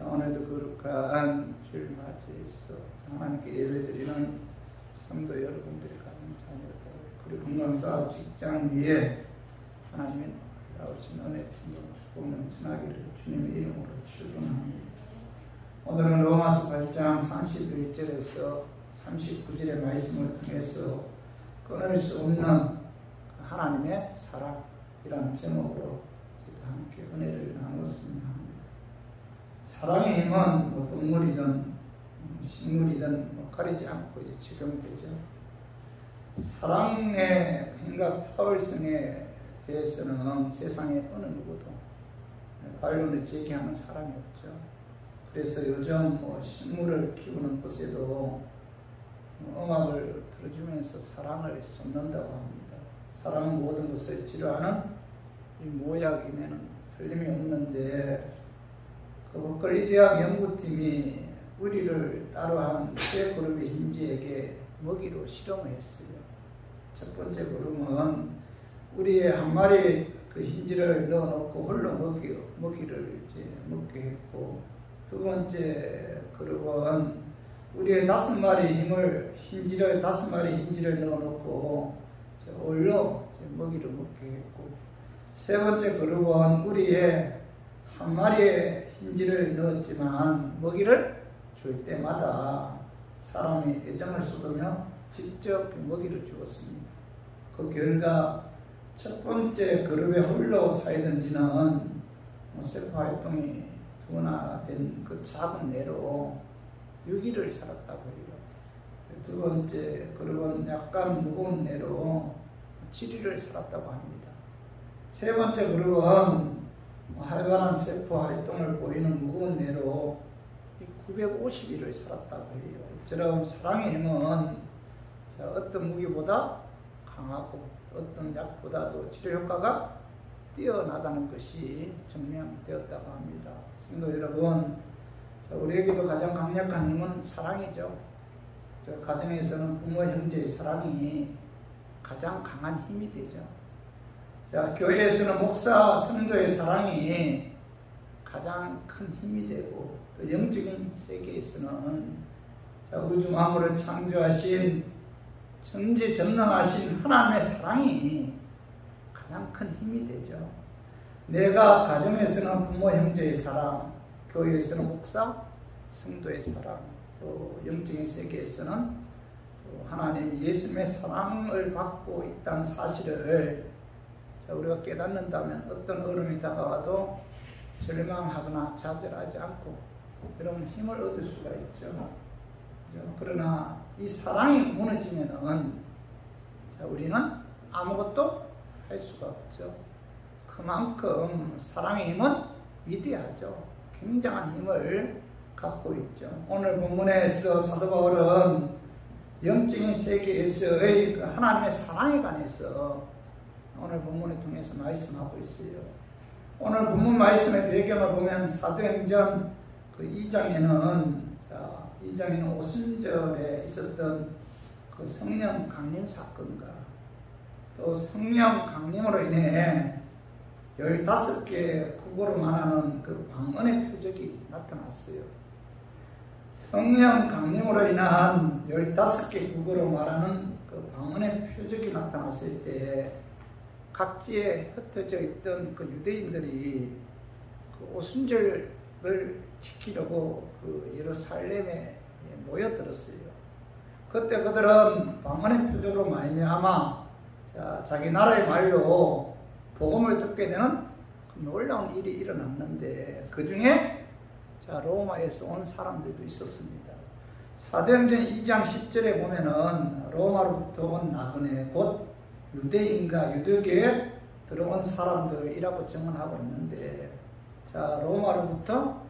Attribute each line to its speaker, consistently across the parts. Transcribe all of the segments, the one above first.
Speaker 1: 자, 오늘도 거룩한 주일 맞이해서 하나님께 예배드리는 성도 여러분들의 가정 자녀들 그리고 건강사업 직장 위에 하나님의 나오신 은혜 축복을 넘쳐나기를 주님의 이름으로 축원합니다. 오늘은 로마서 8장 31절에서 39절의 말씀을 통해서 끊을 수 없는 하나님의 사랑이라는 제목으로 함께 은혜를 나눴으면 합니다. 사랑의 힘은 동물이든 식물이든 가리지 않고 적용되죠. 사랑의 힘과 타월성에 대해서는 세상에 어느 누구도 반론을 제기하는 사람이 없죠. 그래서 요즘 식물을 키우는 곳에도 음악을 들어주면서 사랑을 쏟는다고 합니다. 사랑은 모든 것을 치료하는 이 모약임에는 틀림이 없는데 그 버클리 대학 연구팀이 우리를 따로한 세 그룹의 힌지에게 먹이로 실험을 했어요. 첫 번째 그룹은 우리의 한 마리 그 힌지를 넣어놓고 홀로 먹이를 이제 먹게 했고, 두 번째 그룹은 우리의 5마리 힌지를 5마리 힌지를 넣어놓고 홀로 먹이를 먹게 했고, 세 번째 그룹은 우리의 한 마리의 힌지를 넣었지만 먹이를 줄 때마다 사람이 애정을 쏟으며 직접 먹이를 주었습니다. 그 결과 첫 번째 그룹에 홀로 사이던 지는 세포 활동이 둔화된 그 작은 뇌로 6일을 살았다고 해요. 두 번째 그룹은 약간 무거운 뇌로 7일을 살았다고 합니다. 세 번째 그룹은 활발한 세포 활동을 보이는 무거운 뇌로 950일을 살았다고 해요. 이처럼 사랑의 힘은 어떤 무기보다 강하고 어떤 약보다도 치료 효과가 뛰어나다는 것이 증명되었다고 합니다. 성도 여러분, 우리에게도 가장 강력한 힘은 사랑이죠. 가정에서는 부모, 형제의 사랑이 가장 강한 힘이 되죠. 자, 교회에서는 목사, 성도의 사랑이 가장 큰 힘이 되고, 또 영적인 세계에서는 우주 만물을 창조하신 전지전능하신 하나님의 사랑이 가장 큰 힘이 되죠. 내가 가정에서는 부모, 형제의 사랑, 교회에서는 목사, 성도의 사랑, 또 영적인 세계에서는 또 하나님 예수님의 사랑을 받고 있다는 사실을 우리가 깨닫는다면 어떤 어려움이 다가와도 절망하거나 좌절하지 않고 이런 힘을 얻을 수가 있죠. 그러나 이 사랑이 무너지면은 우리는 아무것도 할 수가 없죠. 그만큼 사랑의 힘은 위대하죠. 굉장한 힘을 갖고 있죠. 오늘 본문에서 사도 바울은 영적인 세계에서의 그 하나님의 사랑에 관해서 오늘 본문을 통해서 말씀하고 있어요. 오늘 본문 말씀의 배경을 보면 사도행전 그 2장에는 오순절에 있었던 그 성령 강림 사건과 또 성령 강림으로 인해 15개의 국어로 말하는 그 방언의 표적이 나타났어요. 성령 강림으로 인한 15개 국어로 말하는 그 방언의 표적이 나타났을 때 각지에 흩어져 있던 그 유대인들이 그 오순절을 지키려고 그 예루살렘에 모여들었어요. 그때 그들은 방언의 표적으로 말미암아 자기 나라의 말로 복음을 듣게 되는 놀라운 일이 일어났는데, 그 중에 로마에서 온 사람들도 있었습니다. 사도행전 2장 10절에 보면은 로마로부터 온 나그네 곧 유대인과 유대교에 들어온 사람들이라고 증언하고 있는데, 로마로부터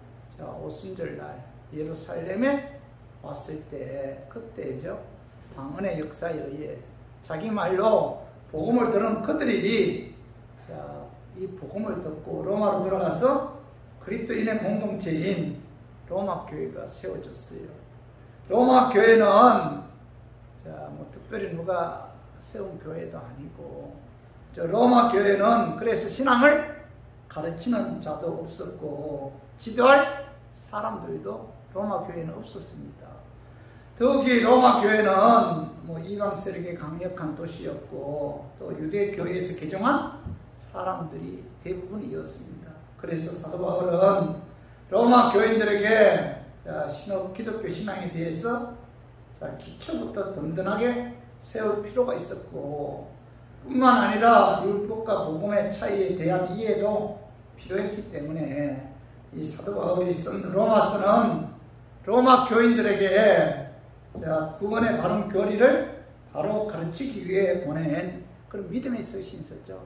Speaker 1: 오순절날 예루살렘에 왔을 때 그때죠. 방언의 역사에 의해 자기 말로 복음을 들은 그들이 이 복음을 듣고 로마로 들어가서 그리스도인의 공동체인 로마 교회가 세워졌어요. 로마 교회는 특별히 누가 세운 교회도 아니고, 로마 교회는 그래서 신앙을 가르치는 자도 없었고 지도할 사람들도 로마 교회는 없었습니다. 특히 로마 교회는 뭐 이방 세력의 강력한 도시였고 또 유대 교회에서 개종한 사람들이 대부분이었습니다. 그래서 사도 바울은 로마 교인들에게 기독교 신앙에 대해서 기초부터 든든하게 세울 필요가 있었고 뿐만 아니라 율법과 복음의 차이에 대한 이해도 필요했기 때문에 이 사도 바울이 쓴 로마서는 로마 교인들에게 구원의 바른 교리를 바로 가르치기 위해 보낸 그런 믿음의 서신서죠.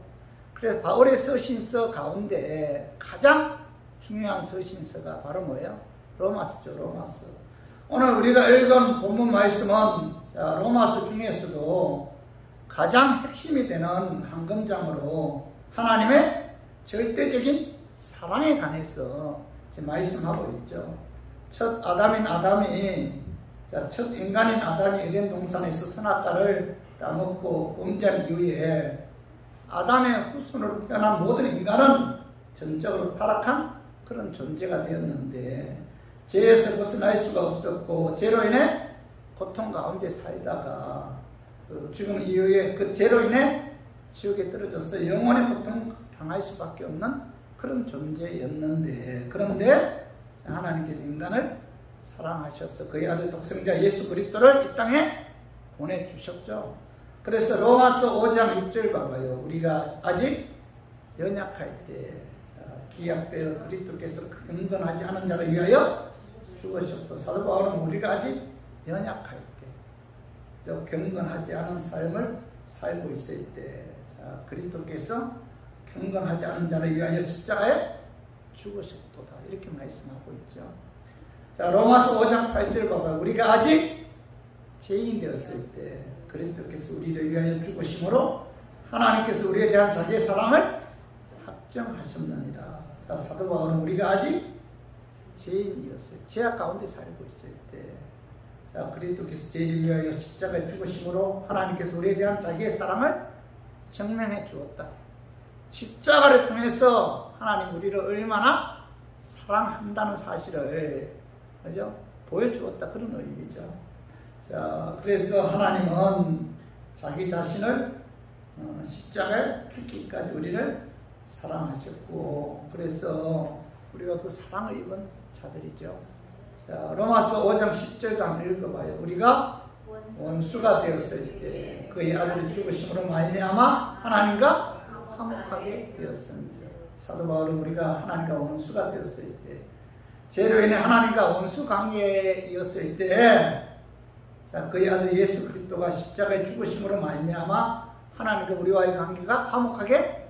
Speaker 1: 그래서 바울의 서신서 가운데 가장 중요한 서신서가 바로 뭐예요? 로마서죠. 로마서. 오늘 우리가 읽은 본문 말씀은 로마서 중에서도 가장 핵심이 되는 한 권장으로 하나님의 절대적인 사랑에 관해서 말씀하고 있죠. 첫 아담인 아담이 첫 인간인 아담이 에덴 동산에서 선악과를 따먹고 범죄한 이후에 아담의 후손으로 태어난 모든 인간은 전적으로 타락한 그런 존재가 되었는데 죄에서 벗어날 수가 없었고 죄로 인해 고통 가운데 살다가 죽음 이후에 그 죄로 인해 지옥에 떨어져서 영원히 고통 당할 수밖에 없는 그런 존재였는데 그런데 하나님께서 인간을 사랑하셔서 그의 아들 독생자 예수 그리스도를 이 땅에 보내주셨죠. 그래서 로마서 5장 6절 봐봐요. 우리가 아직 연약할 때 기약되어 그리스도께서 경건하지 않은 자를 위하여 죽으셨고 사도 바울은 우리가 아직 연약할 때 경건하지 않은 삶을 살고 있을 때 그리스도께서 경건하지 않은 자를 위하여 십자가에 죽으셨도다 이렇게 말씀하고 있죠. 로마서 5장 8절 봐봐요. 우리가 아직 죄인 되었을 때 그리스도께서 우리를 위하여 죽으심으로 하나님께서 우리에 대한 자기의 사랑을 확정하셨느니라. 사도 바울은 우리가 아직 죄인이었어요. 죄악 가운데 살고 있을 때 그리스도께서 죄를 위하여 십자가에 죽으심으로 하나님께서 우리에 대한 자기의 사랑을 증명해 주었다. 십자가를 통해서 하나님 우리를 얼마나 사랑한다는 사실을 보여주었다 그런 의미죠. 그래서 하나님은 자기 자신을 십자가에 죽기까지 우리를 사랑하셨고 그래서 우리가 그 사랑을 입은 자들이죠. 로마서 5장 10절도 한번 읽어봐요. 우리가 원수가 되었을 때 그의 아들이 죽으심으로 말미암아 하나님과 화목하게 되었은지 사도 바울은 우리가 하나님과 원수가 되었을 때 죄로 인해 하나님과 원수 관계였을 때 그의 아들 예수 그리스도가 십자가에 죽으심으로 말미암아 하나님과 우리와의 관계가 화목하게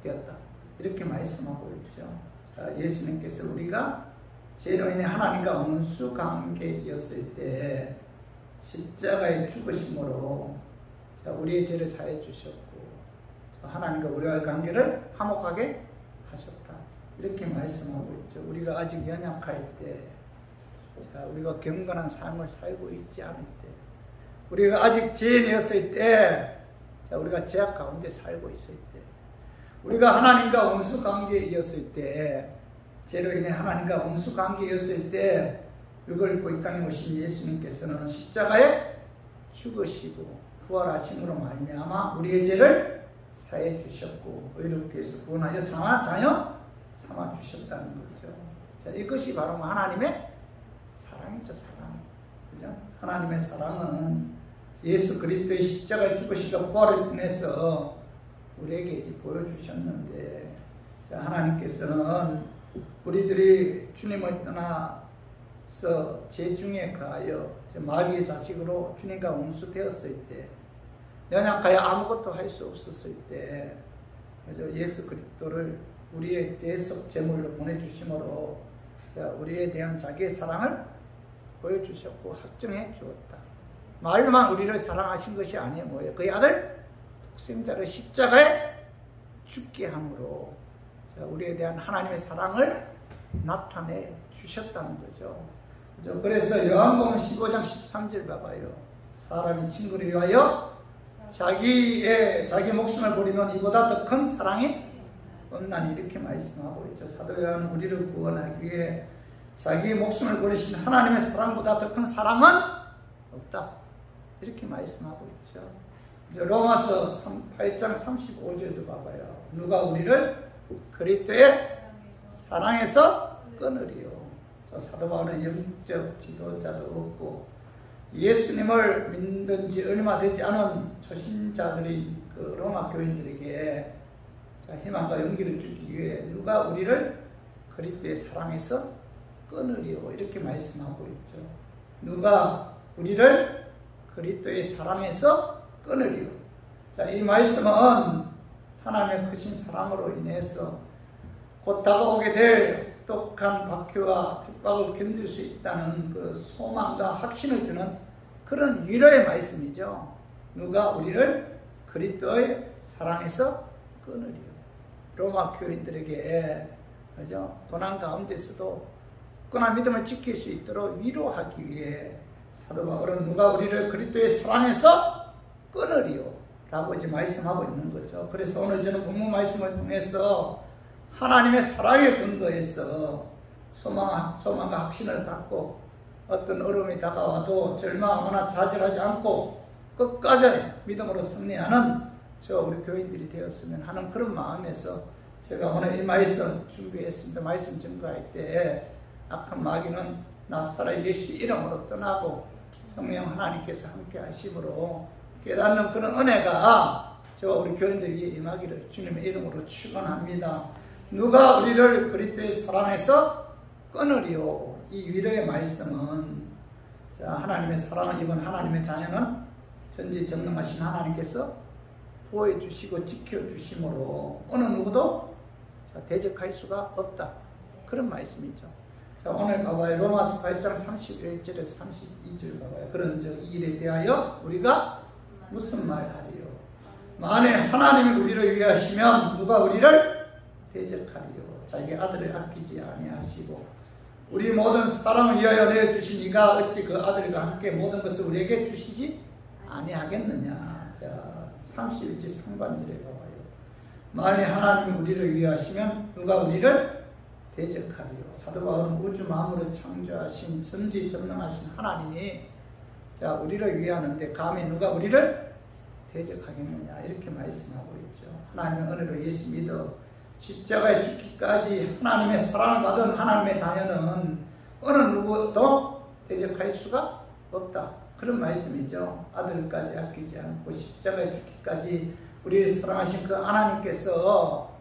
Speaker 1: 되었다 이렇게 말씀하고 있죠. 예수님께서 우리가 죄로 인해 하나님과 원수 관계였을 때 십자가에 죽으심으로 우리의 죄를 사해 주셨고 하나님과 우리와의 관계를 화목하게 하셨다 이렇게 말씀하고 있죠. 우리가 아직 연약할 때 우리가 경건한 삶을 살고 있지 않을 때 우리가 아직 죄인이었을 때 우리가 죄악 가운데 살고 있을 때 우리가 하나님과 원수 관계였을 때 죄로 인해 하나님과 원수 관계였을 때 이걸 입고 이 땅에 오신 예수님께서는 십자가에 죽으시고 부활하심으로 말미암아 우리의 죄를 사해 주셨고 의롭게 해서 구원하여 자녀 삼아 주셨다는 거죠. 이것이 바로 하나님의 사랑이죠. 사랑. 그죠? 하나님의 사랑은 예수 그리스도의 십자가에 죽으시고 부활을 통해서 우리에게 이제 보여주셨는데 하나님께서는 우리들이 주님을 떠나서 죄 중에 가하여 마귀의 자식으로 주님과 원수되었을 때 연약하여 아무것도 할 수 없었을 때 예수 그리스도를 우리의 대속 제물로 보내주심으로 우리에 대한 자기의 사랑을 보여주셨고 확정해 주었다. 말로만 우리를 사랑하신 것이 아니에요. 뭐예요? 그의 아들 독생자를 십자가에 죽게 함으로 우리에 대한 하나님의 사랑을 나타내 주셨다는 거죠. 그래서 요한복음 15장 13절 봐봐요. 사람이 친구를 위하여 자기 목숨을 버리면 이보다 더 큰 사랑이 없나니 이렇게 말씀하고 있죠. 사도 요한은 우리를 구원하기 위해 자기의 목숨을 버리신 하나님의 사랑보다 더 큰 사랑은 없다. 이렇게 말씀하고 있죠. 이제 로마서 8장 35절도 봐봐요. 누가 우리를 그리스도의 사랑에서 끊으리요. 사도 바울은 영적 지도자도 없고 예수님을 믿는 지 얼마 되지 않은 초신자들인 그 로마 교인들에게 희망과 용기를 주기 위해 누가 우리를 그리스도의 사랑에서 끊으리요. 이렇게 말씀하고 있죠. 누가 우리를 그리스도의 사랑에서 끊으리요. 이 말씀은 하나님의 크신 사랑으로 인해서 곧 다가오게 될 혹독한 박해와 핍박을 견딜 수 있다는 그 소망과 확신을 주는 그런 위로의 말씀이죠. 누가 우리를 그리스도의 사랑에서 끊으리요. 로마 교인들에게 그죠? 고난 가운데서도 굳건한 믿음을 지킬 수 있도록 위로하기 위해 사도 바울은 누가 우리를 그리스도의 사랑에서 끊으리요 라고 이제 말씀하고 있는 거죠. 그래서 오늘 저는 본문 말씀을 통해서 하나님의 사랑에 근거해서 소망과 확신을 갖고 어떤 어려움이 다가와도 절망하거나 좌절하지 않고 끝까지 믿음으로 승리하는 저 우리 교인들이 되었으면 하는 그런 마음에서 제가 오늘 이 말씀 준비했습니다. 말씀 증거할 때 악한 마귀는 나사렛 예수 이름으로 떠나고 성령 하나님께서 함께 하심으로 깨닫는 그런 은혜가 저와 우리 교인들 위에 임하기를 주님의 이름으로 축원합니다. 누가 우리를 그리스도의 사랑에서 끊으리요. 이 위로의 말씀은 하나님의 사랑을 입은 하나님의 자녀는 전지전능하신 하나님께서 보호해 주시고 지켜주심으로 어느 누구도 대적할 수가 없다. 그런 말씀이죠. 자, 오늘 봐봐요. 로마서 8장 31절에서 32절 봐봐요. 그런 이 일에 대하여 우리가 무슨 말 하리요? 만일 하나님이 우리를 위하시면 누가 우리를 대적하리요? 자기 아들을 아끼지 아니하시고 우리 모든 사람을 위하여 내어주신 이가 어찌 그 아들과 함께 모든 것을 우리에게 주시지 아니하겠느냐. 자, 31절 상반절에 봐봐요. 만일 하나님이 우리를 위하시면 누가 우리를 대적하리요? 사도 바울은 우주 만물을 창조하신 전지전능하신 하나님이 우리를 위하는데 감히 누가 우리를 대적하겠느냐 이렇게 말씀하고 있죠. 하나님의 은혜로 예수 믿어 십자가에 죽기까지 하나님의 사랑을 받은 하나님의 자녀는 어느 누구도 대적할 수가 없다. 그런 말씀이죠. 아들까지 아끼지 않고 십자가에 죽기까지 우리를 사랑하신 그 하나님께서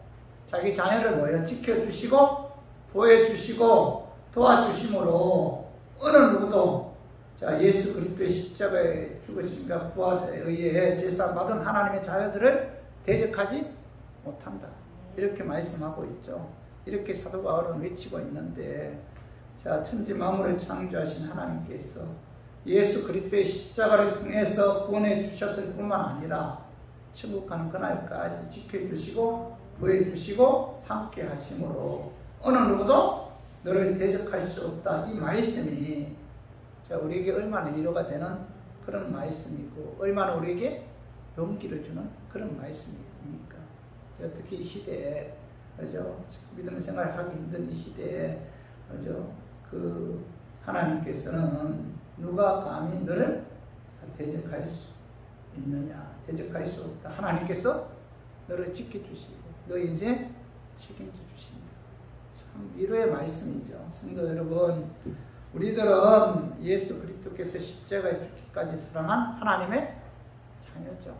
Speaker 1: 자기 자녀를 지켜주시고 보호해주시고 도와주심으로 어느 누구도 예수 그리스도의 십자가에 죽으심과 부활에 의해 제사받은 하나님의 자녀들을 대적하지 못한다. 이렇게 말씀하고 있죠. 이렇게 사도 바울은 외치고 있는데 천지 만물을 창조하신 하나님께서 예수 그리스도의 십자가를 통해서 구원해 주셨을 뿐만 아니라 천국 가는 그날까지 지켜주시고 구해주시고 함께 하심으로 어느 누구도 너를 대적할 수 없다. 이 말씀이 우리에게 얼마나 위로가 되는 그런 말씀이고 얼마나 우리에게 용기를 주는 그런 말씀입니까? 특히 이 시대에 그죠? 믿음 생활하기 힘든 이 시대에 그죠? 그 하나님께서는 누가 감히 너를 대적할 수 있느냐? 대적할 수 없다. 하나님께서 너를 지켜주시고 너 인생 책임져 주신다. 참 위로의 말씀이죠. 성도 여러분, 우리들은 예수 그리스도께서 십자가에 죽기까지 사랑한 하나님의 자녀죠.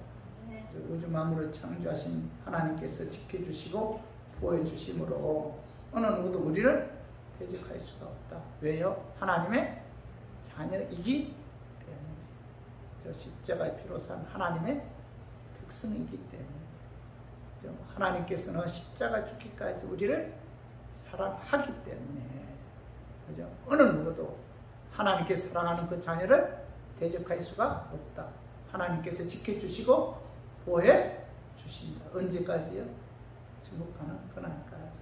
Speaker 1: 우주 만물을 창조하신 하나님께서 지켜주시고 보호해주심으로 어느 누구도 우리를 대적할 수가 없다. 왜요? 하나님의 자녀이기 때문에. 저 십자가의 피로 산 하나님의 백성이기 때문에. 하나님께서는 십자가 죽기까지 우리를 사랑하기 때문에 그죠? 어느 누구도 하나님께 사랑하는 그 자녀를 대적할 수가 없다. 하나님께서 지켜주시고 보호해 주신다. 언제까지요? 천국 가는 그날까지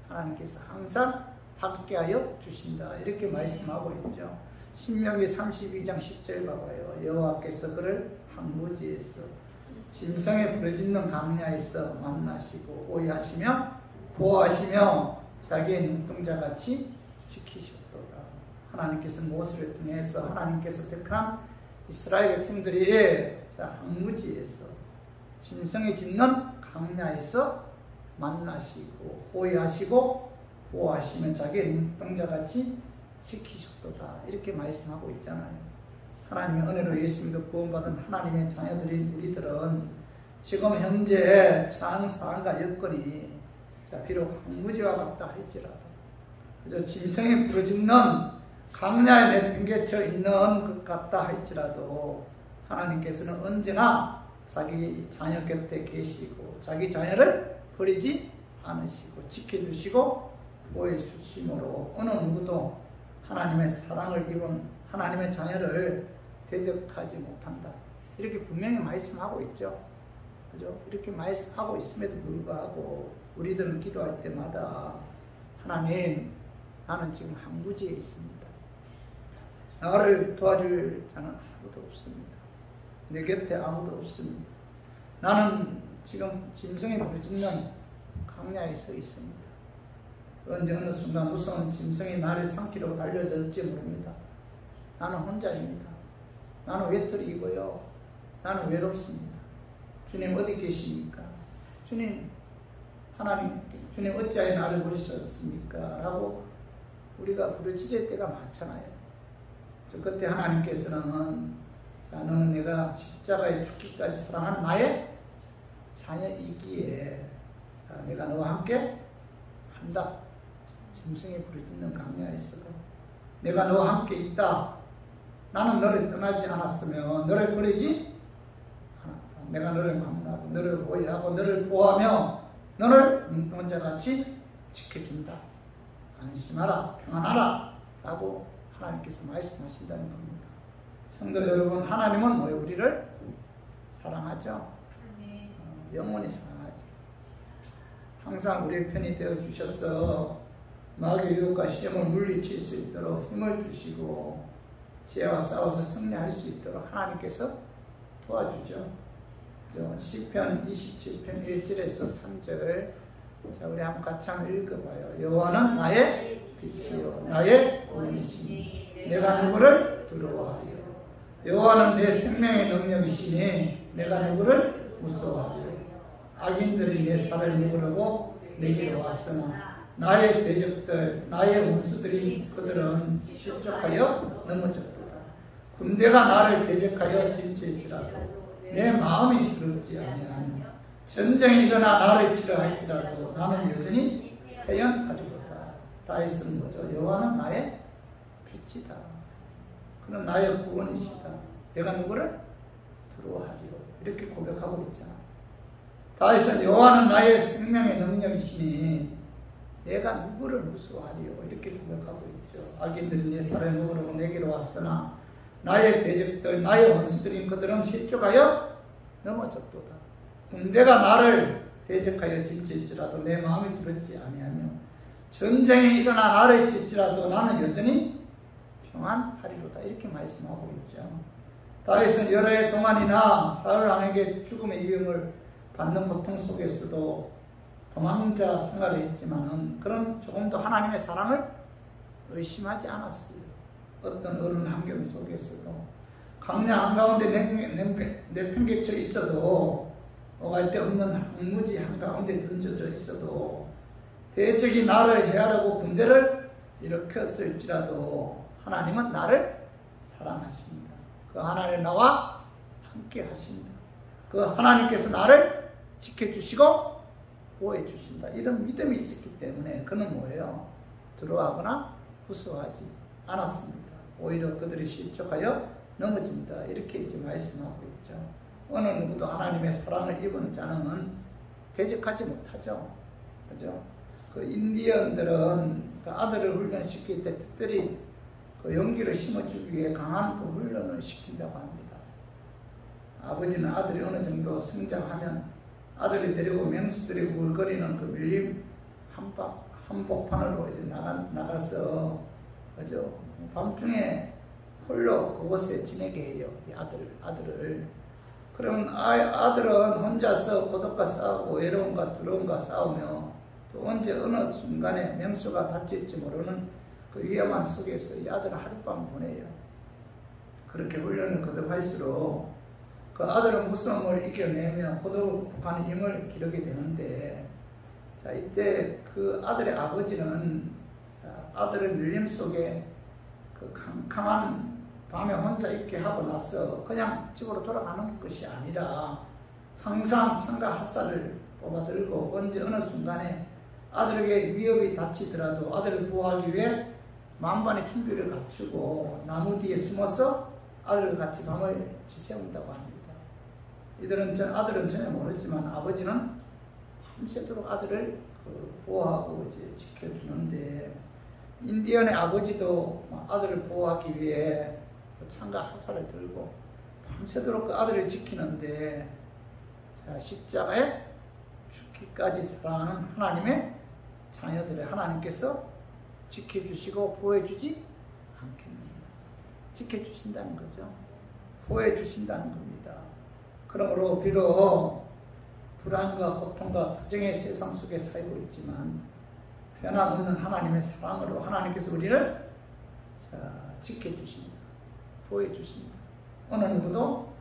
Speaker 1: 하나님께서 항상 함께하여 주신다. 이렇게 말씀하고 있죠. 신명기 32장 10절 봐봐요. 여호와께서 그를 황무지에서 짐승의 부르짖는 강야에서 만나시고 오해하시며 보호하시며 자기의 눈동자같이 지키셨도다. 하나님께서 모세를 통해서 하나님께서 택한 이스라엘 백성들이 항무지에서 짐승이 짖는 강야에서 만나시고 호위하시고 보호하시면 자기의 눈동자같이 지키셨도다. 이렇게 말씀하고 있잖아요. 하나님의 은혜로 예수 믿어 구원받은 하나님의 자녀들인 우리들은 지금 현재 상황과 여건이 비록 항무지와 같다 할지라도 그저 짐승이 부르짖는 강야에 내팽개쳐 있는 것 같다 할지라도 하나님께서는 언제나 자기 자녀 곁에 계시고 자기 자녀를 버리지 않으시고 지켜주시고 보호해주심으로 어느 누구도 하나님의 사랑을 입은 하나님의 자녀를 대적하지 못한다. 이렇게 분명히 말씀하고 있죠. 그죠? 이렇게 말씀하고 있음에도 불구하고 우리들은 기도할 때마다 하나님, 나는 지금 항무지에 있습니다. 나를 도와줄 자는 아무도 없습니다. 내 곁에 아무도 없습니다. 나는 지금 짐승이 부르짖는 강야에 서 있습니다. 언제 어느 순간 무서운 짐승이 나를 삼키려고 달려들지 모릅니다. 나는 혼자입니다. 나는 외톨이고요. 나는 외롭습니다. 주님 어디 계십니까? 주님, 하나님, 주님 어찌하여 나를 버리셨습니까? 라고 우리가 부르짖을 때가 많잖아요. 그때 하나님께서는 너는 내가 십자가에 죽기까지 사랑한 나의 자녀이기에 내가 너와 함께 한다. 짐승이 부르짖는 강야에서 내가 너와 함께 있다. 나는 너를 떠나지 않았으며 너를 버리지 않았다. 내가 너를 만나고 너를 보호하고 너를 보호하며 너를 눈동자같이 지켜준다. 안심하라, 평안하라 라고 하나님께서 말씀하신다는 겁니다. 성도 여러분, 하나님은 뭐예요? 우리를 사랑하죠. 영원히 사랑하죠. 항상 우리의 편이 되어주셔서 마귀의 유혹과 시험을 물리칠 수 있도록 힘을 주시고 죄와 싸워서 승리할 수 있도록 하나님께서 도와주죠. 시편 27편 1절에서 3절, 자, 우리 한번 같이 한번 읽어봐요. 여호와는 나의 빛이요 나의 구원이시니 내가 누구를 두려워하리요. 여호와는 내 생명의 능력이시니 내가 누구를 무서워하리요. 악인들이 내 살을 먹으려고 내게로 왔으나 나의 대적들, 나의 원수들이 그들은 실족하여 넘어졌도다. 군대가 나를 대적하여 진칠지라도 내 마음이 두렵지 아니하며 전쟁이 일어나 나를 치려 할지라도 나는 여전히 태연하리로다. 다윗은 뭐죠? 여호와는 나의 빛이다. 그는 나의 구원이시다. 내가 누구를 두려워하리요. 이렇게 고백하고 있잖아. 다윗은 여호와는 나의 생명의 능력이시니 내가 누구를 무서워하리요. 이렇게 고백하고 있죠. 악인들이 내 살을 먹으려고 내게로 왔으나 나의 대적들, 나의 원수들인 그들은 실족하여 넘어졌도다. 군대가 나를 대적하여 질질지라도 내 마음이 두렵지 아니하며 전쟁이 일어나 나를 칠지라도 나는 여전히 평안하리로다. 이렇게 말씀하고 있죠. 다윗은 여러 해 동안이나 사울 왕에게 죽음의 위험을 받는 고통 속에서도 도망자 생활을 했지만은 그런 조금도 하나님의 사랑을 의심하지 않았어요. 어떤 어려운 환경 속에서도 강야 한가운데 내팽개쳐 있어도 오갈 데 없는 항무지 한가운데 던져져 있어도 대적이 나를 해하려고 군대를 일으켰을지라도 하나님은 나를 사랑하십니다. 그 하나님 나와 함께 하십니다. 그 하나님께서 나를 지켜주시고 보호해 주신다. 이런 믿음이 있었기 때문에 그는 뭐예요? 두려워하거나 무서워하지 않았습니다. 오히려 그들이 실족하여 넘어진다. 이렇게 이제 말씀하고 있죠. 어느 누구도 하나님의 사랑을 입은 자는 대적하지 못하죠. 그죠? 그 인디언들은 그 아들을 훈련시킬 때 특별히 그 용기를 심어주기 위해 강한 그 훈련을 시킨다고 합니다. 아버지는 아들이 어느 정도 성장하면 아들이 데리고 맹수들이 울거리는 그 밀림 한복판으로 이제 나가서 그죠? 밤중에 홀로 그곳에 지내게 해요. 이 아들을. 그러면 아들은 혼자서 고독과 싸우고 외로움과 두려움과 싸우며 또 언제 어느 순간에 맹수가 다칠지 모르는 그 위험한 속에서 이 아들을 하룻밤 보내요. 그렇게 훈련을 거듭할수록 그 아들은 무서움을 이겨내며 고독을 극복하는 힘을 기르게 되는데, 자, 이때 그 아들의 아버지는 아들을 밀림 속에 그 캄캄한 밤에 혼자 있게 하고 나서 그냥 집으로 돌아가는 것이 아니라 항상 창과 핫살을 뽑아들고 언제 어느 순간에 아들에게 위협이 닥치더라도 아들을 보호하기 위해 만반의 준비를 갖추고 나무 뒤에 숨어서 아들과 같이 밤을 지새운다고 합니다. 아들은 전혀 모르지만 아버지는 밤새도록 아들을 보호하고 이제 지켜주는데, 인디언의 아버지도 아들을 보호하기 위해 창과 핫살을 들고 밤새도록 그 아들을 지키는데, 자, 십자가에 죽기까지 사랑하는 하나님의 자녀들을 하나님께서 지켜주시고 보호해주지 않겠느냐. 지켜주신다는 거죠. 보호해주신다는 겁니다. 그러므로 비록 불안과 고통과 투쟁의 세상 속에 살고 있지만 변함없는 하나님의 사랑으로 하나님께서 우리를 지켜주십니다. 보호해주십니다. 어느 누구도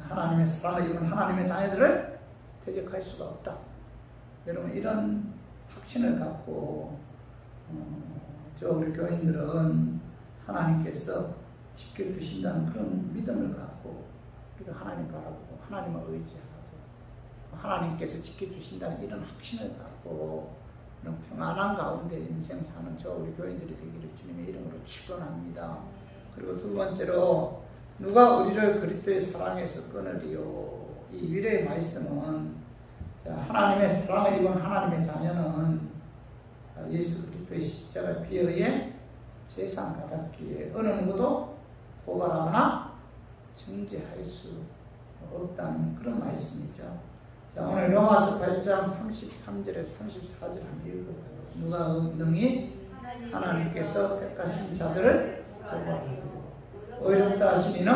Speaker 1: 하나님의 사랑을 입은 하나님의 자녀들을 대적할 수가 없다. 여러분, 이런 확신을 갖고 우리 교인들은 하나님께서 지켜주신다는 그런 믿음을 갖고 우리가 하나님 바라보고 하나님을 의지하고 하나님께서 지켜주신다는 이런 확신을 갖고 그런 평안한 가운데 인생 사는 우리 교인들이 되기를 주님의 이름으로 축원합니다. 그리고 두 번째로, 누가 우리를 그리스도의 사랑에서 끊으리요. 이 위로의 말씀은, 하나님의 사랑을 입은 하나님의 자녀는 예수 그리스도의 십자가 피에 의해 세상 받았기에 어느 누구도 고발하거나 정죄할 수 없다는 그런 말씀이죠. 자, 오늘 로마서 8장 33절에 34절 한번 읽어봐요. 누가 능히 하나님께서 택하신 자들을 고발하리요. 의롭다 하시니는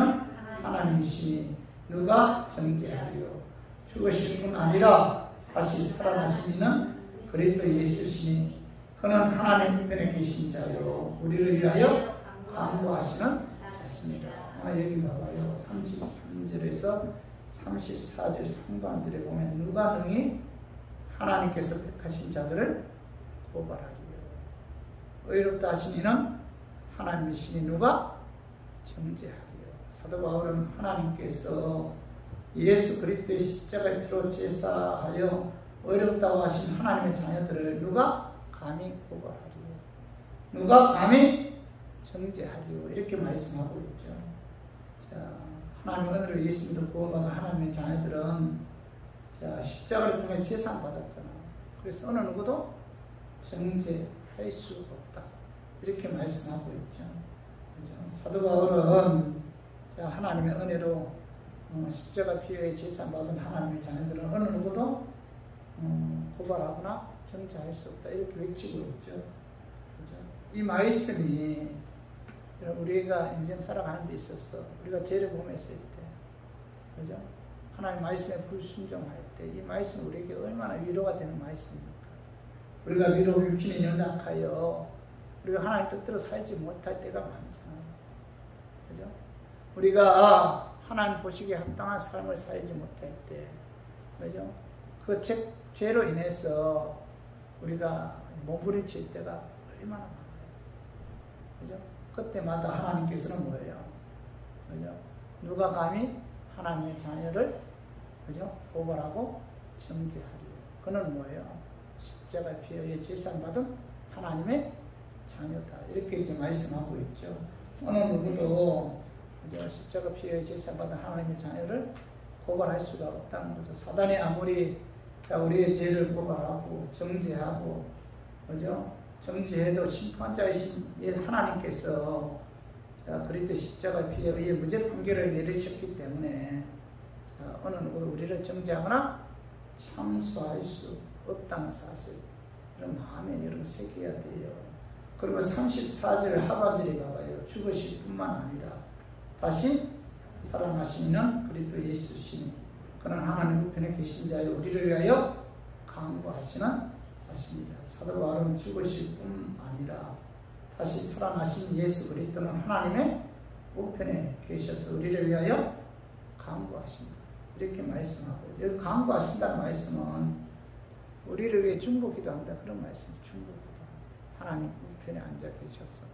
Speaker 1: 하나님이시니 누가 정죄하리요. 죽으실 뿐 아니라 다시 살아나시니는 그리스도 예수시니 그는 하나님 편에 계신 자요 우리를 위하여 간구하시는 자신이라. 여기 봐봐요. 33절에서 34절 상반절에 보면 누가 능히 하나님께서 택하신 자들을 고발하리요. 의롭다 하시니는 하나님이시니 누가 정죄하리요. 사도 바울은 하나님께서 예수 그리스도의 십자가의 피로 제사하여 의롭다고 하신 하나님의 자녀들을 누가 감히 고발하리요. 누가 감히 정죄하리요. 이렇게 말씀하고 있죠. 자, 하나님의 은혜로 예수 믿어 구원받은 하나님의 자녀들은 십자가를 통해 제사 받았잖아요. 그래서 어느 누구도 정죄할 수 없다. 이렇게 말씀하고 있죠. 그렇죠? 사도 바울은 하나님의 은혜로 십자가 피에 제사받은 하나님의 자녀들은 어느 누구도 고발하거나 정죄할 수 없다. 이렇게 외치고 있죠. 그렇죠? 이 말씀이 우리가 인생 살아가는 데 있어서 우리가 죄를 범했을 때, 그죠? 하나님 말씀에 불순종할 때 이 말씀이 우리에게 얼마나 위로가 되는 말씀입니까? 우리가 비록 육신이 연약하여 우리가 하나님 뜻대로 살지 못할 때가 많잖아요. 그죠? 우리가 하나님 보시기에 합당한 삶을 살지 못할 때, 그죠? 그 죄로 인해서 우리가 몸부림칠 때가 얼마나 많아요. 그죠? 그때마다 하나님께서는 뭐예요? 그죠? 누가 감히 하나님의 자녀를, 그죠? 고발하고 정죄하리요. 그는 뭐예요? 십자가 피에 의해 제사받은 하나님의 자녀다. 이렇게 이제 말씀하고 있죠. 어느 누구도 십자가 피에 의해 제사받은 하나님의 자녀를 고발할 수가 없다는 거죠. 사단이 아무리 우리의 죄를 고발하고 정죄하고, 그죠? 정죄해도 심판자이신 하나님께서 그리스도 십자가 피에 의해 무죄 판결을 내리셨기 때문에 어느 누구도 우리를 정죄하거나 참수할 수 없다는 사실, 이런 마음에 여러분 새겨야 돼요. 그리고 34절 하반절에 봐봐요. 죽으실 뿐만 아니라 다시 살아나시는 그리스도 예수시니 그는 하나님 우편에 계신 자여 우리를 위하여 강구하시는 자신이다. 사도 바울은 죽으실 뿐 아니라 다시 살아나신 예수 그리스도는 하나님의 우편에 계셔서 우리를 위하여 간구하신다. 이렇게 말씀하고, 여기 간구하신다는 말씀은 우리를 위해 중보기도 한다. 그런 말씀, 중보기도 한다. 하나님 우편에 앉아 계셔서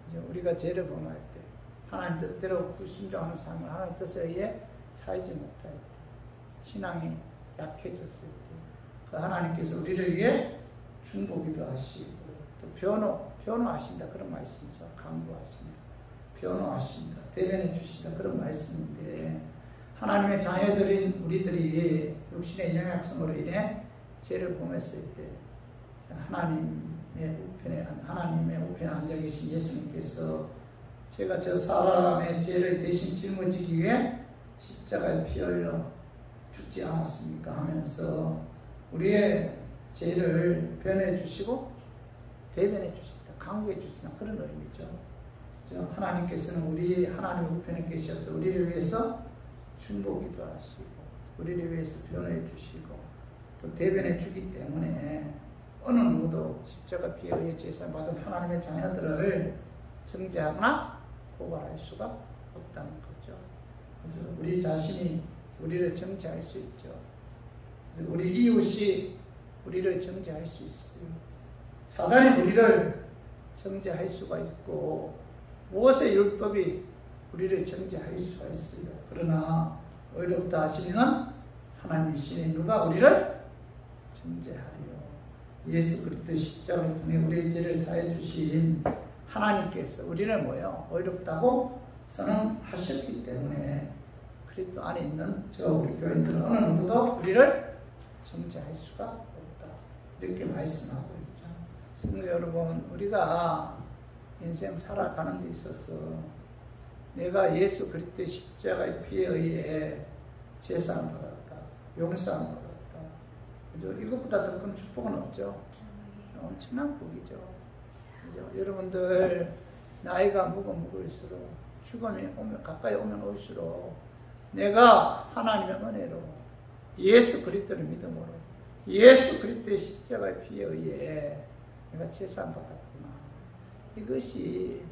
Speaker 1: 이제 우리가 죄를 범할 때, 하나님 뜻대로 불순종하는 삶을 하나님 뜻에 의해 살지 못할 때, 신앙이 약해졌을 때, 그 하나님께서 우리를 위해 중보기도 하시고 또 변호하신다. 그런 말씀이죠. 간구하신다, 변호하신다, 대변해 주신다. 그런 말씀인데, 하나님의 자녀들인 우리들이 육신의 연약성으로 인해 죄를 범했을 때 하나님의 우편에 앉아 계신 예수님께서 제가 저 사람의 죄를 대신 짊어지기 위해 십자가에 피 흘려 죽지 않았습니까 하면서 우리의 죄를 변해 주시고 대변해 주신다, 강구해 주신다. 그런 의미죠. 하나님께서는 하나님의 우편에 계셔서 우리를 위해서 중보기도 하시고 우리를 위해서 변호해 주시고 또 대변해 주기 때문에 어느 누구도 십자가 피에 의해 제사 받은 하나님의 자녀들을 정죄하거나 고발할 수가 없다는 거죠. 우리 자신이 우리를 정죄할 수 있죠. 우리 이웃이 우리를 정죄할 수 있어요. 사단이 우리를 정죄할 수가 있고 모세 율법이 우리를 정죄할 수가 있어요. 그러나 의롭다 하시는 하나님이시니 누가 우리를 정죄하리요. 예수 그리스도 십자가를 통해 우리의 죄를 사해 주신 하나님께서 우리를 의롭다고 선언하셨기 때문에 그리스도 안에 있는 우리 교인들은 어느 누구도 우리를 정죄할 수가 없다. 이렇게 말씀하고 있죠. 성도 여러분, 우리가 인생 살아가는 데 있어서 내가 예수 그리스도의 십자가의 피에 의해 제사함 받았다, 용서함 받았다. 그죠? 이것보다 더 큰 축복은 없죠. 엄청난 복이죠. 그죠? 여러분들 나이가 먹을수록 죽음이 가까이 오면 올수록 내가 하나님의 은혜로 예수 그리스도를 믿음으로 예수 그리스도의 십자가의 피에 의해 내가 제사함 받았구나. 이것이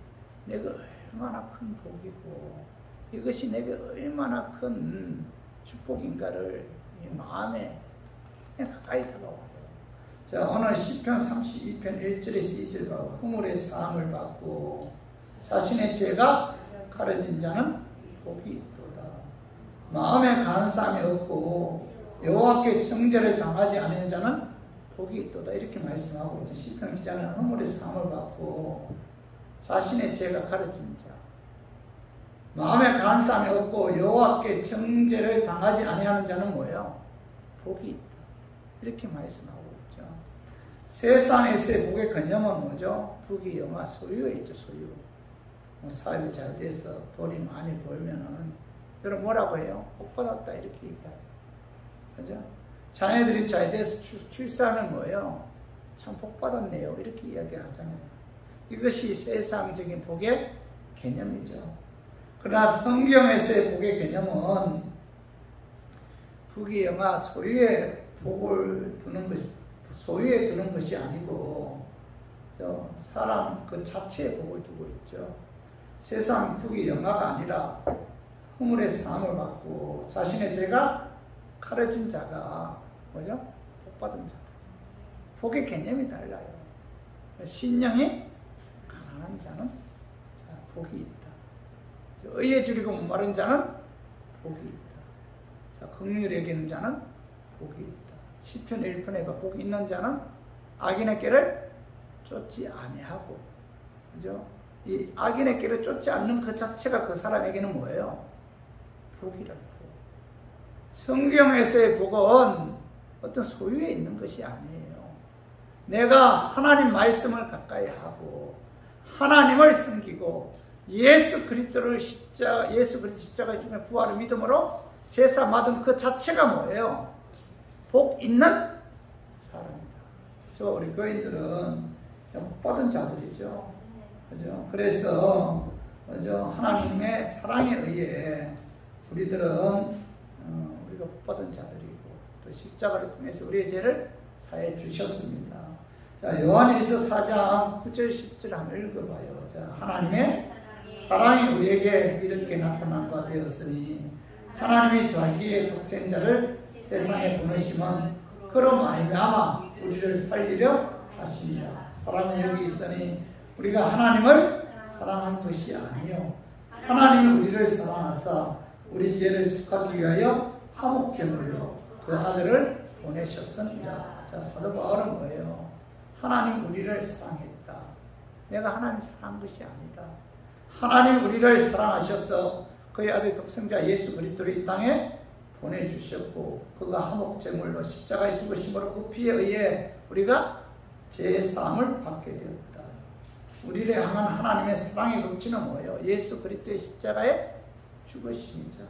Speaker 1: 내가 얼마나 큰 복이고 이것이 내게 얼마나 큰 축복인가를 이 마음에 가까이 다가와요. 자, 오늘 시편 32편 1절에서 2절 허물의 사함을 받고 자신의 죄가 가려진 자는 복이 있도다. 마음에 간사함이 없고 여호와께 정죄를 당하지 않은 자는 복이 있도다. 이렇게 말씀하고 있죠. 시편 기자는 허물의 사함을 받고 자신의 죄가 가려진 자, 마음에 간사함이 없고 여호와께 정죄를 당하지 아니하는 자는 뭐예요? 복이 있다. 이렇게 말씀하고 있죠. 세상에서의 복의 개념은 뭐죠? 부귀 영화 소유에 있죠. 소유. 사업이 잘 돼서 돈이 많이 벌면은 여러분 뭐라고 해요? 복 받았다 이렇게 얘기하죠. 그죠? 자녀들이 잘 돼서 출산은 뭐예요? 참 복 받았네요. 이렇게 이야기하잖아요. 이것이 세상적인 복의 개념이죠. 그러나 성경에서의 복의 개념은 부귀 영화 소유에 복을 소유에 두는 것이 아니고 사람 그 자체에 복을 두고 있죠. 세상 부귀 영화가 아니라 허물의 사함을 받고 자신의 죄가 가려진 자가 뭐죠? 복 받은 자. 복의 개념이 달라요. 신령이 가난한 자는 복이 있다. 의에 줄이고 목마른 자는 복이 있다. 긍휼히 여기는 자는 복이 있다. 시편 1편에 복이 있는 자는 악인의 길을 쫓지 아니하고, 그죠? 이 악인의 길을 쫓지 않는 그 자체가 그 사람에게는 뭐예요? 복이라는 복. 성경에서의 복은 어떤 소유에 있는 것이 아니에요. 내가 하나님 말씀을 가까이 하고 하나님을 섬기고 예수 그리스도의 십자가의 중에 부활을 믿음으로 제사 받은 그 자체가 뭐예요? 복 있는 사람이다. 우리 교인들은 복 받은 자들이죠. 그죠? 그래서 하나님의 사랑에 의해 우리들은 우리가 복 받은 자들이고 또 십자가를 통해서 우리의 죄를 사해 주셨습니다. 자, 요한일서 4장 9절 10절 한번 읽어봐요. 자, 하나님의 사랑이 우리에게 이렇게 나타난 바 되었으니 하나님이 자기의 독생자를 세상에 보내심은 그로 말미암아 우리를 살리려 하시니라. 사랑은 여기 있으니 우리가 하나님을 사랑한 것이 아니요 하나님이 우리를 사랑하사 우리 죄를 속하기 위하여 화목제물로 그 아들을 보내셨습니다. 자, 사도 바울은 뭐예요? 하나님 우리를 사랑했다. 내가 하나님 사랑한 것이 아니다. 하나님 우리를 사랑하셔서 그의 아들 독생자 예수 그리스도를 이 땅에 보내주셨고 그가 화목제물로 십자가에 죽으심으로 그 피에 의해 우리가 죄의 사함을 받게 되었다. 우리를 향한 하나님의 사랑의 극치는 뭐예요? 예수 그리스도의 십자가에 죽으심이죠.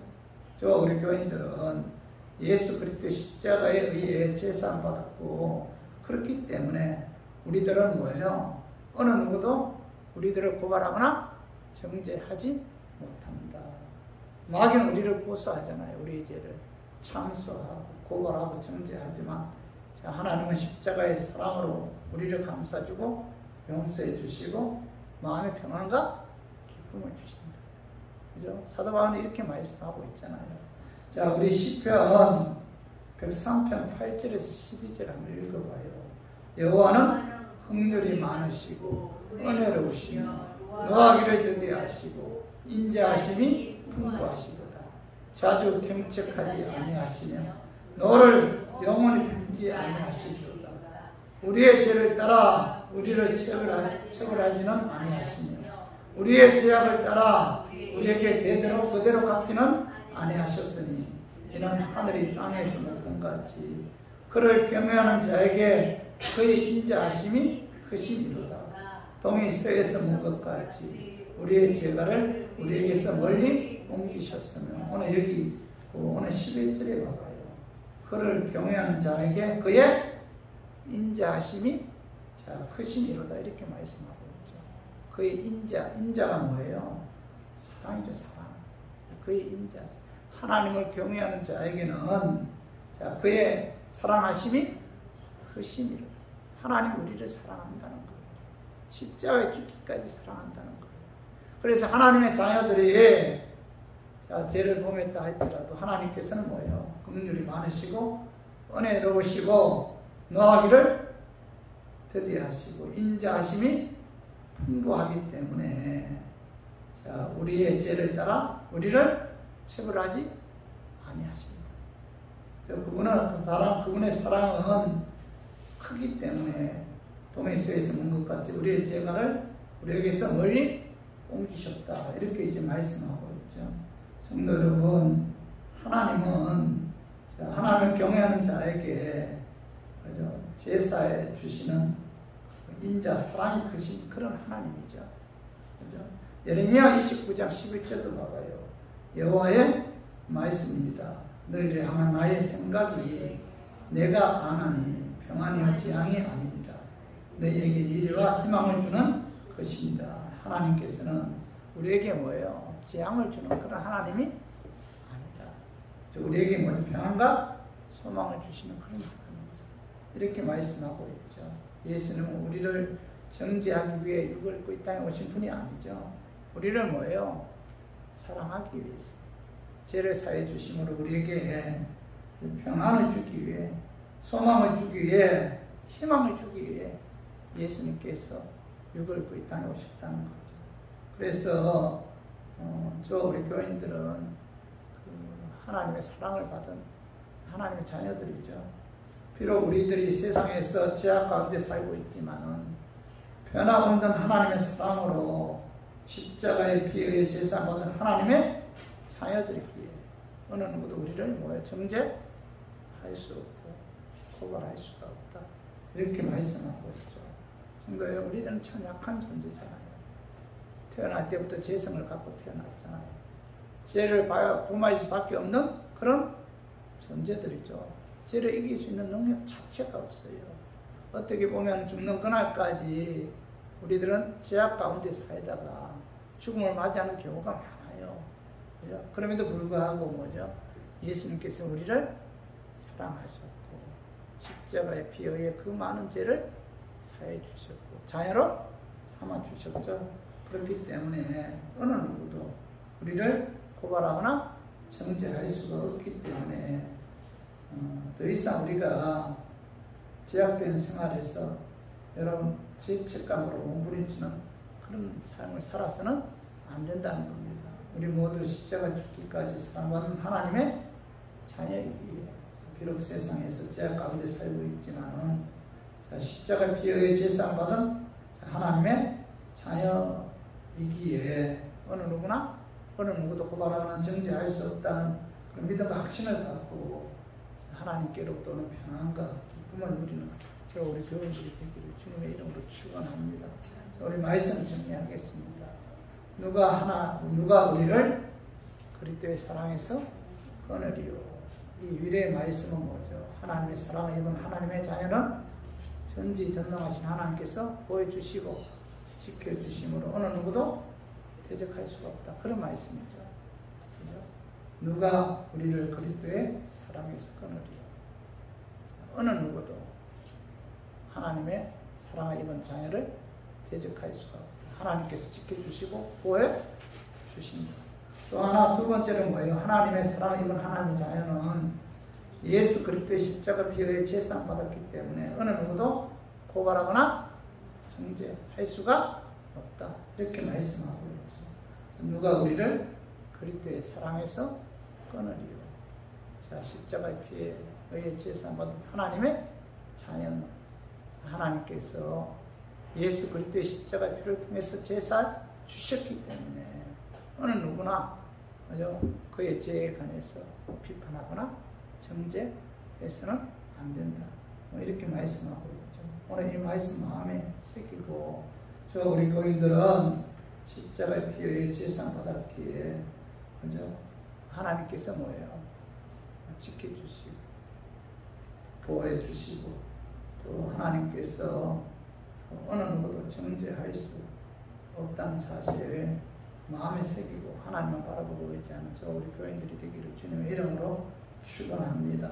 Speaker 1: 저 우리 교인들은 예수 그리스도의 십자가에 의해 죄사함 받았고 그렇기 때문에 우리들은 뭐예요? 어느 누구도 우리들을 고발하거나 정죄하지 못합니다. 마귀는 우리를 고소하잖아요. 우리의 죄를 참소하고 고발하고 정죄하지만 자, 하나님은 십자가의 사랑으로 우리를 감싸주고 용서해 주시고 마음의 평안과 기쁨을 주신다. 그죠? 사도 바울은 이렇게 말씀하고 있잖아요. 자, 우리 시편 103편 8절에서 12절 한번 읽어봐요. 여호와는 긍휼이 많으시고 은혜로우시며 노하기를 더디하시고 인자하심이 풍부하시도다. 자주 경책하지 아니하시며 너를 영원히 품지 아니하시도다. 우리의 죄를 따라 우리를 처벌하지는 아니하시며 우리의 죄악을 따라 우리에게 대대로 그대로 갚지는 아니하셨으니 이는 하늘이 땅에서 먹은 같이 그를 경외하는 자에게 그의 인자하심이 크심이로다. 동이 서에서 먹은 것 같이 우리의 죄가를 우리에게서 멀리 옮기셨으며 오늘 여기 오늘 11절에 봐봐요. 그를 경외하는 자에게 그의 인자하심이 크심이로다 이렇게 말씀하고 있죠. 그의 인자가 뭐예요? 사랑이죠. 사랑. 그의 인자. 하나님을 경외하는 자에게는 그의 사랑하심이 크심이로다. 하나님 우리를 사랑한다는 거예요. 십자가에 죽기까지 사랑한다는 거예요. 그래서 하나님의 자녀들이 죄를 범했다 할지라도 하나님께서는 뭐예요? 긍휼이 많으시고 은혜로우시고 노하기를 더디하시고 인자하심이 풍부하기 때문에 우리의 죄를 따라 우리를 처벌하지 아니하십니다. 그분의 사랑은 크기 때문에 동에서에서 먹은 것 같이 우리의 죄가를 우리에게서 멀리 옮기셨다. 이렇게 이제 말씀하고 있죠. 성도 여러분, 하나님은 하나님을 경외하는 자에게 제사해 주시는 인자, 사랑이 크신 그런 하나님이죠. 그죠? 예레미야 29장 11절도 봐봐요. 여호와의 말씀입니다. 너희를 향한 나의 생각이 내가 아나니 평안이요 재앙이 아닙니다. 너희에게 미래와 희망을 주는 것입니다. 하나님께서는 우리에게 뭐예요? 재앙을 주는 그런 하나님이 아니다. 우리에게 뭐죠? 평안과 소망을 주시는 그런 하나님입니다. 이렇게 말씀하고 있죠. 예수는 우리를 정죄하기 위해 육을 입고 이 땅에 오신 분이 아니죠. 우리를 뭐예요? 사랑하기 위해서 죄를 사해 주심으로 우리에게 평안을 주기 위해 소망을 주기 위해 희망을 주기 위해 예수님께서 육을 입고 이 땅에 오셨다는 거죠. 그래서 우리 교인들은 하나님의 사랑을 받은 하나님의 자녀들이죠. 비록 우리들이 세상에서 죄악 가운데 살고 있지만은 변함없는 하나님의 사랑으로 십자가의 피에 의해 제사받은 하나님의 자녀들이기에 어느 누구도 우리를 뭐예요? 정죄할 수 없고 고발할 수가 없다. 이렇게 말씀하고 있죠. 성도여, 우리들은 참 약한 존재잖아요. 태어날 때부터 죄성을 갖고 태어났잖아요. 죄를 범할 수밖에 없는 그런 존재들이죠. 죄를 이길 수 있는 능력 자체가 없어요. 어떻게 보면 죽는 그날까지 우리들은 죄악 가운데 살다가 죽음을 맞이하는 경우가 많아요. 그죠? 그럼에도 불구하고 뭐죠? 예수님께서 우리를 사랑하셨고 십자가의 피에 의해 그 많은 죄를 사해 주셨고 자녀로 삼아 주셨죠. 그렇기 때문에 어느 누구도 우리를 고발하거나 정죄할 수가 없기 때문에 더 이상 우리가 제약된 생활에서 여러분 죄책감으로 몸부림치는 그런 삶을 살아서는 안 된다는 겁니다. 우리 모두 십자가 죽기까지 사랑받는 하나님의 자녀이기에 비록 세상에서 죄악 가운데 살고 있지만 십자가 피에 제사받은 하나님의 자녀이기에 어느 누구도 고발하거나 정죄할 수 없다는 그런 믿음과 확신을 갖고 하나님께로부터는 평안과 기쁨을 누리는 우리 교인들이 되기를 주님의 이름으로 축원합니다. 우리 말씀 정리하겠습니다. 누가 우리를 그리스도의 사랑에서 끊으리요. 이 위례의 말씀은 뭐죠? 하나님의 사랑을 입은 하나님의 자녀는 전지전능하신 하나님께서 보여주시고 지켜주심으로 어느 누구도 대적할 수가 없다. 그런 말씀이죠. 그죠? 누가 우리를 그리스도의 사랑에서 끊으리요. 어느 누구도 하나님의 사랑을 입은 자녀를 대적할 수가 없다. 하나님께서 지켜주시고 보호해 주십니다. 또 하나 두 번째는 뭐예요? 하나님의 사랑을 입은 하나님의 자녀는 예수 그리스도의 십자가 피에 제상 받았기 때문에 어느 누구도 고발하거나 정죄할 수가 없다. 이렇게 말씀하고 있죠. 누가 우리를 그리스도의 사랑에서 끊으리요. 자, 십자가 피에 의해 제상 받은 하나님의 자녀는 하나님께서 예수 그리스도의 십자가 피를 통해서 제사 주셨기 때문에 어느 누구나 그의 죄에 관해서 비판하거나 정죄해서는 안 된다. 이렇게 말씀하고 있죠. 오늘 이 말씀 마음에 새기고 우리 교인들은 십자가 피에 제사 받았기에 하나님께서 뭐예요? 지켜주시고 보호해 주시고 또 하나님께서 어느 누구도 정죄할 수 없다는 사실 마음에 새기고 하나님만 바라보고 있지 않은 우리 교인들이 되기를 주님의 이름으로 축원합니다.